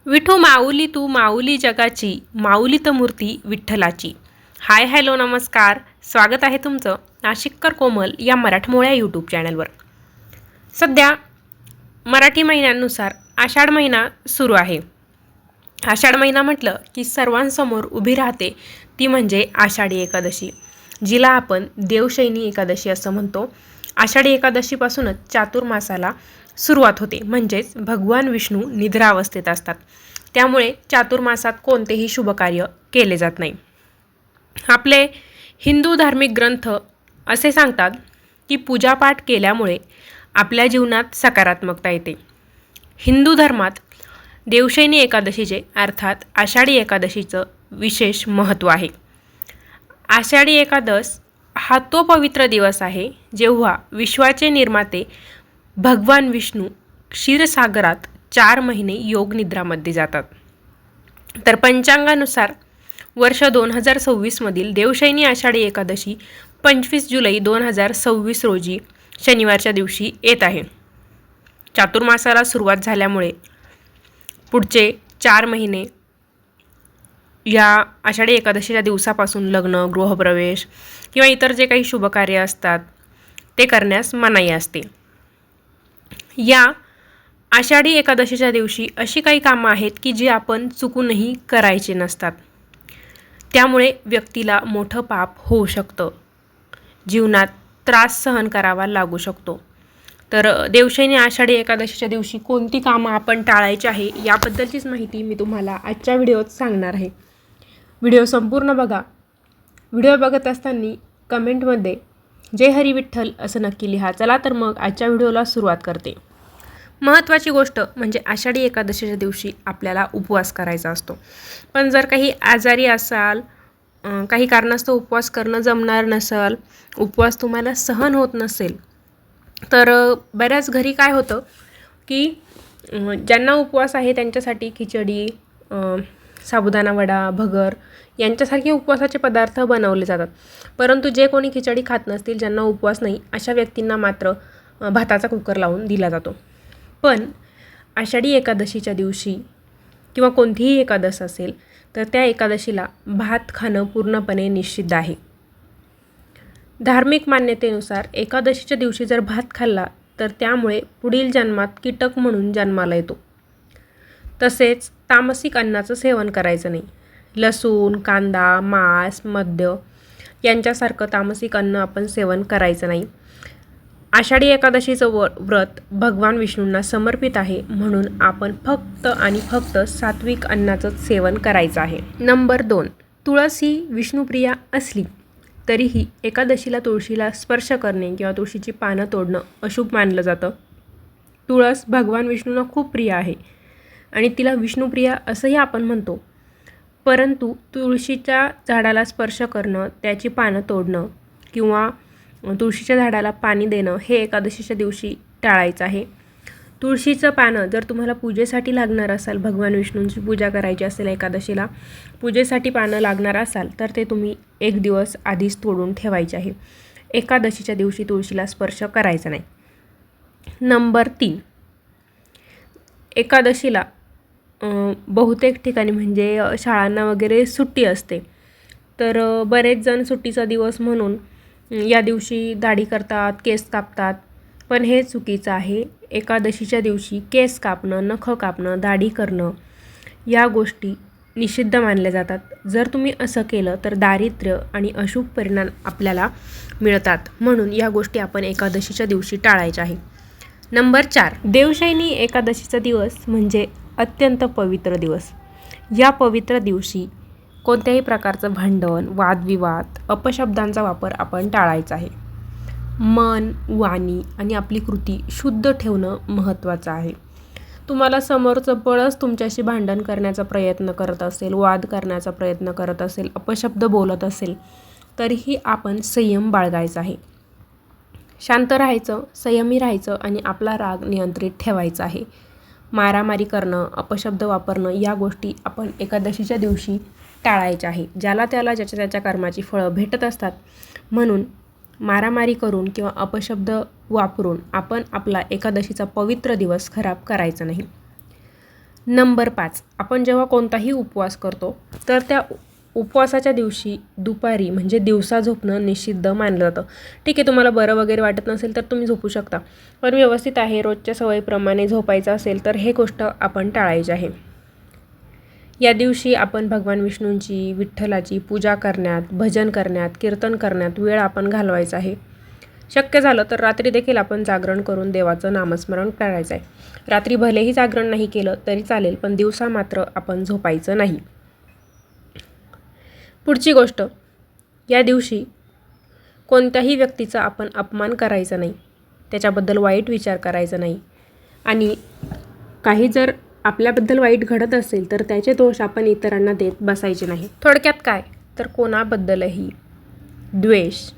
विठू माऊली तू माऊली जगाची, माऊली तर मूर्ती विठ्ठलाची. हाय हॅलो नमस्कार, स्वागत आहे तुमचं नाशिककर कोमल या मराठमोळ्या यूट्यूब चॅनलवर. सध्या मराठी महिन्यांनुसार आषाढ महिना सुरू आहे. आषाढ महिना म्हटलं की सर्वांसमोर उभी राहते ती म्हणजे आषाढी एकादशी, जिला आपण देवशयनी एकादशी असं म्हणतो. आषाढी एकादशीपासूनच चातुर्मासाला सुरुवात होते, म्हणजेच भगवान विष्णू निद्रावस्थेत असतात. त्यामुळे चातुर्मासात कोणतेही शुभकार्य केले जात नाही. आपले हिंदू धार्मिक ग्रंथ असे सांगतात की पूजापाठ केल्यामुळे आपल्या जीवनात सकारात्मकता येते. हिंदू धर्मात देवशयनी एकादशीचे अर्थात आषाढी एकादशीचं विशेष महत्त्व आहे. आषाढी एकादश हा तो पवित्र दिवस आहे जेव्हा विश्वाचे निर्माते भगवान विष्णू क्षीरसागरात 4 महिने योगनिद्रामध्ये जातात. तर पंचांगानुसार वर्ष 2026 मधील देवशयनी आषाढी एकादशी 25 जुलै 2026 रोजी शनिवारच्या दिवशी येत आहे. चातुर्मासाला सुरुवात झाल्यामुळे पुढचे 4 महिने या आषाढी एकादशीच्या दिवसापासून लग्न, गृहप्रवेश किंवा इतर जे काही शुभकार्य असतात ते करण्यास मनाई असते. या आषाढी एकादशीच्या दिवशी अशी काही कामं आहेत की जी आपण चुकूनही करायची नसतात. त्यामुळे व्यक्तीला मोठं पाप होऊ शकतं, जीवनात त्रास सहन करावा लागू शकतो. तर देवशयनी आषाढी एकादशीच्या दिवशी कोणती कामं आपण टाळायची आहे याबद्दलचीच माहिती मी तुम्हाला आजच्या व्हिडिओत सांगणार आहे. व्हिडिओ संपूर्ण बघा. व्हिडिओ बघत असताना कमेंटमध्ये जय हरी विठ्ठल असं नक्की लिहा. चला तर मग आजच्या व्हिडिओला सुरुवात करते. महत्त्वाची गोष्ट म्हणजे आषाढी एकादशीच्या दिवशी आपल्याला उपवास करायचा असतो. पण जर काही आजारी असाल, काही कारणास्तव उपवास करणं जमणार नसेल, उपवास तुम्हाला सहन होत नसेल, तर बऱ्याच घरी काय होतं की ज्यांना उपवास आहे त्यांच्यासाठी खिचडी, साबुदाणा वडा, भगर यांच्यासारखे उपवासाचे पदार्थ बनवले जातात. परंतु जे कोणी खिचडी खात नसतील, ज्यांना उपवास नाही, अशा व्यक्तींना मात्र भाताचा कुकर लावून दिला जातो. पण आषाढी एकादशीच्या दिवशी किंवा कोणतीही एकादश असेल तर त्या एकादशीला भात खाणं पूर्णपणे निषिद्ध आहे. धार्मिक मान्यतेनुसार एकादशीच्या दिवशी जर भात खाल्ला तर त्यामुळे पुढील जन्मात कीटक म्हणून जन्माला येतो. तसेच तामसिक अन्नाचं सेवन करायचं नाही. लसूण, कांदा, मांस, मद्य यांच्यासारखं तामसिक अन्न आपण सेवन करायचं नाही. आषाढी एकादशीचं व्रत भगवान विष्णूंना समर्पित आहे, म्हणून आपण फक्त आणि फक्त सात्विक अन्नाचं सेवन करायचं आहे. नंबर 2, तुळस ही विष्णुप्रिया असली तरीही एकादशीला तुळशीला स्पर्श करणे किंवा तुळशीची पानं तोडणं अशुभ मानलं जातं. तुळस भगवान विष्णूंना खूप प्रिय आहे आणि तिला विष्णुप्रिया असंही आपण म्हणतो. परंतु तुळशीच्या झाडाला स्पर्श करणं, त्याची पानं तोडणं किंवा तुळशीच्या झाडाला पाणी देणं हे एकादशीच्या दिवशी टाळायचं आहे. तुळशीचं पानं जर तुम्हाला पूजेसाठी लागणार असाल, भगवान विष्णूंची पूजा करायची असेल एकादशीला, पूजेसाठी पानं लागणार असाल तर ते तुम्ही 1 दिवस आधीच तोडून ठेवायचे आहे. एकादशीच्या दिवशी तुळशीला स्पर्श करायचा नाही. नंबर 3, एकादशीला बहुतेक ठिकाणी म्हणजे शाळांना वगैरे सुट्टी असते. तर बरेच जण सुट्टीचा दिवस म्हणून या दिवशी दाढी करतात, केस कापतात. पण हे चुकीचं आहे. एकादशीच्या दिवशी केस कापणं, नखं कापणं, दाढी करणं या गोष्टी निषिद्ध मानल्या जातात. जर तुम्ही असं केलं तर दारिद्र्य आणि अशुभ परिणाम आपल्याला मिळतात, म्हणून या गोष्टी आपण एकादशीच्या दिवशी टाळायच्या आहे. नंबर 4, देवशयनी एकादशीचा दिवस म्हणजे अत्यंत पवित्र दिवस. या पवित्र दिवशी कोणत्याही प्रकारचं भांडण, वादविवाद, अपशब्दांचा वापर आपण टाळायचा आहे. मन, वाणी आणि आपली कृती शुद्ध ठेवणं महत्त्वाचं आहे. तुम्हाला समोरचं बळच तुमच्याशी भांडण करण्याचा प्रयत्न करत असेल, वाद करण्याचा प्रयत्न करत असेल, अपशब्द बोलत असेल, तरीही आपण संयम बाळगायचा आहे. शांत राहायचं, संयमी राहायचं आणि आपला राग नियंत्रित ठेवायचा आहे. मारामारी करणं, अपशब्द वापरणं या गोष्टी आपण एकादशीच्या दिवशी टाळायच्या आहे. ज्याला त्याला ज्याच्या त्याच्या कर्माची फळं भेटत असतात, म्हणून मारामारी करून किंवा अपशब्द वापरून आपण आपला एकादशीचा पवित्र दिवस खराब करायचा नाही. नंबर 5, आपण जेव्हा कोणताही उपवास करतो तर त्या उपवासाच्या दिवशी दुपारी म्हणजे दिवसा झोपणं निषिद्ध मानलं जातं. ठीक आहे, तुम्हाला बरं वगैरे वाटत नसेल तर तुम्ही झोपू शकता, पण व्यवस्थित आहे रोजच्या सवयीप्रमाणे झोपायचं असेल तर हे गोष्ट आपण टाळायची आहे. या दिवशी आपण भगवान विष्णूंची, विठ्ठलाची पूजा करण्यात, भजन करण्यात, कीर्तन करण्यात वेळ आपण घालवायचा आहे. शक्य झालं तर रात्री देखील आपण जागरण करून देवाचं नामस्मरण करायचं आहे. रात्री भलेही जागरण नाही केलं तरी चालेल, पण दिवसा मात्र आपण झोपायचं नाही. पुढची गोष्ट, या दिवशी कोणत्याही व्यक्तीचा आपण अपमान करायचा नाही, त्याच्याबद्दल वाईट विचार करायचा नाही आणि काही जर आपल्याबद्दल वाईट घडत असेल तर त्याचे दोष आपण इतरांना देत बसायचे नाही. थोडक्यात काय तर कोणाबद्दलही द्वेष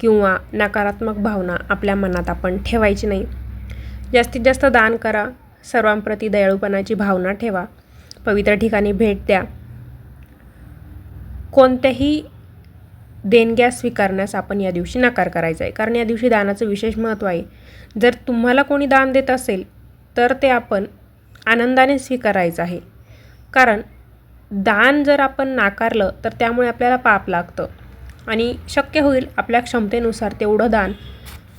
किंवा नकारात्मक भावना आपल्या मनात आपण ठेवायची नाही. जास्तीत जास्त दान करा, सर्वांप्रती दयाळूपणाची भावना ठेवा, पवित्र ठिकाणी भेट द्या. कोणत्याही देणग्या स्वीकारण्यास आपण या दिवशी नकार करायचा आहे, कारण या दिवशी दानाचं विशेष महत्त्व आहे. जर तुम्हाला कोणी दान देत असेल तर ते आपण आनंदाने स्वीकारायचं आहे, कारण दान जर आपण नाकारलं तर त्यामुळे आपल्याला पाप लागतं आणि शक्य होईल आपल्या क्षमतेनुसार तेवढं दान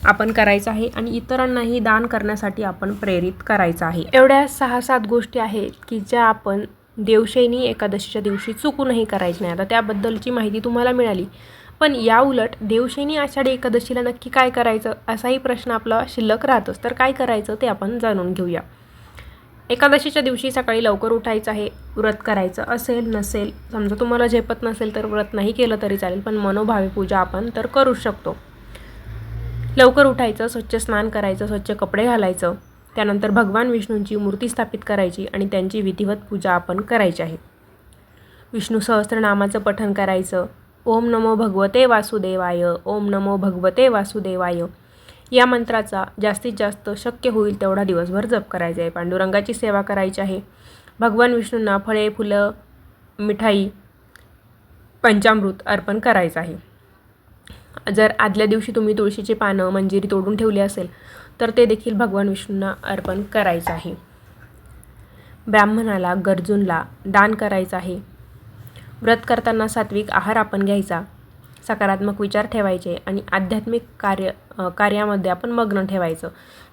आपण करायचं आहे आणि इतरांनाही दान करण्यासाठी आपण प्रेरित करायचं आहे. एवढ्या 6-7 गोष्टी आहेत की ज्या आपण देवशयनी एकादशीच्या दिवशी चुकूनही करायची नाही. आता त्याबद्दलची माहिती तुम्हाला मिळाली, पण या उलट देवशयनी आषाढी एकादशीला नक्की काय करायचं असाही प्रश्न आपला शिल्लक राहतोच. तर काय करायचं ते आपण जाणून घेऊया. एकादशीच्या दिवशी सकाळी लवकर उठायचं आहे. व्रत करायचं असेल नसेल, समजा तुम्हाला झेपत नसेल तर व्रत नाही केलं तरी चालेल, पण मनोभावे पूजा आपण तर करू शकतो. लवकर उठायचं, स्वच्छ स्नान करायचं, स्वच्छ कपडे घालायचं, त्यानंतर भगवान विष्णूंची मूर्ती स्थापित करायची आणि त्यांची विधिवत पूजा आपण करायची आहे. विष्णू सहस्त्रनामाचं पठण करायचं. ओम नमो भगवते वासुदेवाय, ओम नमो भगवते वासुदेवाय या मंत्राचा जास्तीत जास्त शक्य होईल तेवढा दिवसभर जप करायचा आहे. पांडुरंगाची सेवा करायची आहे. भगवान विष्णूंना फळे, फुलं, मिठाई, पंचामृत अर्पण करायचं आहे. जर आदल्या दिवशी तुम्ही तुळशीची पानं, मंजिरी तोडून ठेवली असेल तर ते देखील भगवान विष्णूंना अर्पण करायचं आहे. ब्राह्मणाला, गरजूंना दान करायचं आहे. व्रत करताना सात्विक आहार आपण घ्यायचा, सकारात्मक विचार ठेवायचे आणि आध्यात्मिक कार्यामध्ये आपण मग्न ठेवायचं.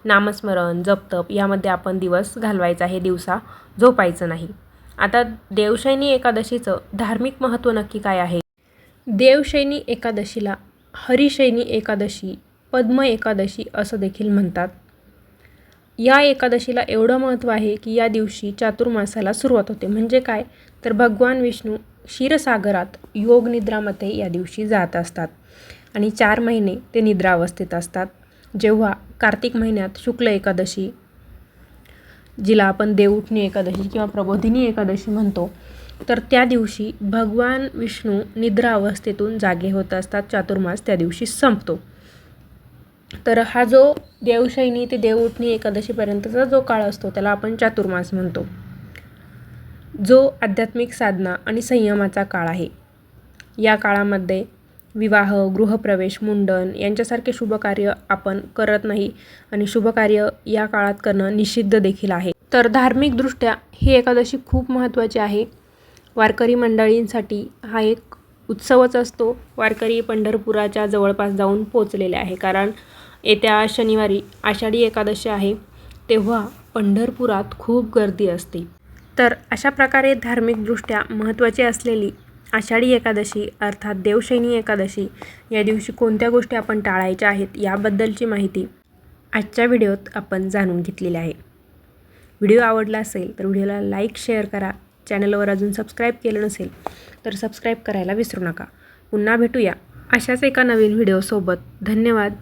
नामस्मरण, जपतप यामध्ये आपण दिवस घालवायचा आहे, दिवसा झोपायचं नाही. आता देवशयनी एकादशीचं धार्मिक महत्त्व नक्की काय आहे? देवशयनी एकादशीला हरिशयनी एकादशी, पद्म एकादशी असं देखील म्हणतात. या एकादशीला एवढं महत्त्व आहे की या दिवशी चातुर्मासाला सुरुवात होते. म्हणजे काय तर भगवान विष्णू क्षीरसागरात योग निद्रामध्ये या दिवशी जात असतात आणि 4 महिने ते निद्रावस्थेत असतात. जेव्हा कार्तिक महिन्यात शुक्ल एकादशी, जिला आपण देवउठणी एकादशी किंवा प्रबोधिनी एकादशी म्हणतो, तर त्या दिवशी भगवान विष्णू निद्रा अवस्थेतून जागे होत असतात. चातुर्मास त्या दिवशी संपतो. तर हा जो देवशयनी ते देवउठणी एकादशीपर्यंतचा जो काळ असतो त्याला आपण चातुर्मास म्हणतो, जो आध्यात्मिक साधना आणि संयमाचा काळ आहे. या काळामध्ये विवाह, गृहप्रवेश, मुंडन यांच्यासारखे शुभकार्य आपण करत नाही आणि शुभकार्य या काळात करणं निषिद्ध देखील आहे. तर धार्मिकदृष्ट्या ही एकादशी खूप महत्त्वाची आहे. वारकरी मंडळींसाठी हा एक उत्सवच असतो. वारकरी पंढरपुराच्या जवळपास जाऊन पोचलेले आहे, कारण येत्या शनिवारी आषाढी एकादशी आहे, तेव्हा पंढरपुरात खूप गर्दी असते. तर अशा प्रकारे धार्मिकदृष्ट्या महत्त्वाची असलेली आषाढी एकादशी अर्थात देवशयनी एकादशी या दिवशी कोणत्या गोष्टी आपण टाळायच्या आहेत याबद्दलची माहिती आजच्या व्हिडिओत आपण जाणून घेतलेली आहे. व्हिडिओ आवडला असेल तर व्हिडिओला लाईक, शेअर करा. चॅनलवर अजून सबस्क्राईब केलं नसेल तर सबस्क्राईब करायला विसरू नका. पुन्हा भेटूया अशाच एका नवीन व्हिडिओसोबत. धन्यवाद.